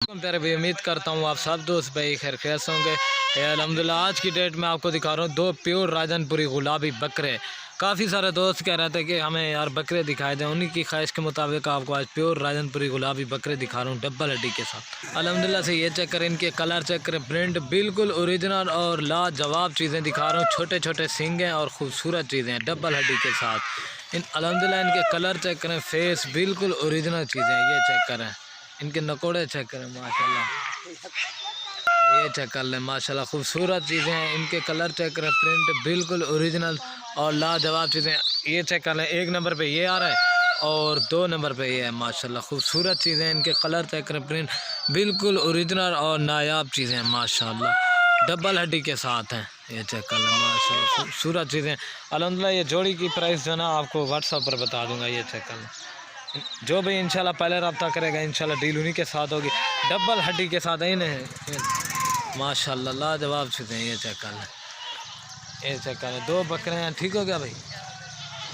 प्यारे भाई, उम्मीद करता हूँ आप सब दोस्त भाई खैर खैस होंगे। अल्हम्दुलिल्लाह आज की डेट में आपको दिखा रहा हूँ 2 प्योर राजनपुरी गुलाबी बकरे। काफ़ी सारे दोस्त कह रहे थे कि हमें यार बकरे दिखाए दें, उन्हीं की ख्वाहिश के मुताबिक आपको आज प्योर राजनपुरी गुलाबी बकरे दिखा रहा हूँ डबल हड्डी के साथ। अल्हम्दुलिल्लाह से ये चेक करें, इनके कलर चेक करें, प्रिंट बिल्कुल ओरिजिनल और लाजवाब चीज़ें दिखा रहा हूँ। छोटे छोटे सींग हैं और ख़ूबसूरत चीज़ें हैं डबल हड्डी के साथ। अल्हम्दुलिल्लाह इनके कलर चेक करें, फेस बिल्कुल ओरिजिनल चीज़ें हैं। ये चेक करें, इनके नकोड़े चेक करें, माशाल्लाह ये चेक कर लें, माशाल्लाह खूबसूरत चीज़ें हैं। इनके कलर चेक करें, प्रिंट बिल्कुल ओरिजिनल और लाजवाब चीज़ें। ये चेक कर लें, 1 नंबर पे ये आ रहा है और 2 नंबर पे ये है। माशाल्लाह खूबसूरत चीज़ें हैं। इनके कलर चेक करें, प्रिंट बिल्कुल ओरिजिनल और नायाब चीज़ें हैं, माशाल्लाह डबल हड्डी के साथ हैं। ये चेक कर लें, माशाल्लाह खूबसूरत चीज़ें। अल्हम्दुलिल्लाह ये जोड़ी की प्राइस जो है ना आपको व्हाट्सएप पर बता दूँगा। ये चेक कर लें, जो भी इंशाल्लाह पहले रब्ता करेगा इंशाल्लाह डील उन्हीं के साथ होगी। डबल हड्डी के साथ इन्हें माशाल्लाह लाजवाब चीज़ें। ये चेक कर लें, ये चेक कर लें, 2 बकरे हैं। ठीक हो गया भाई।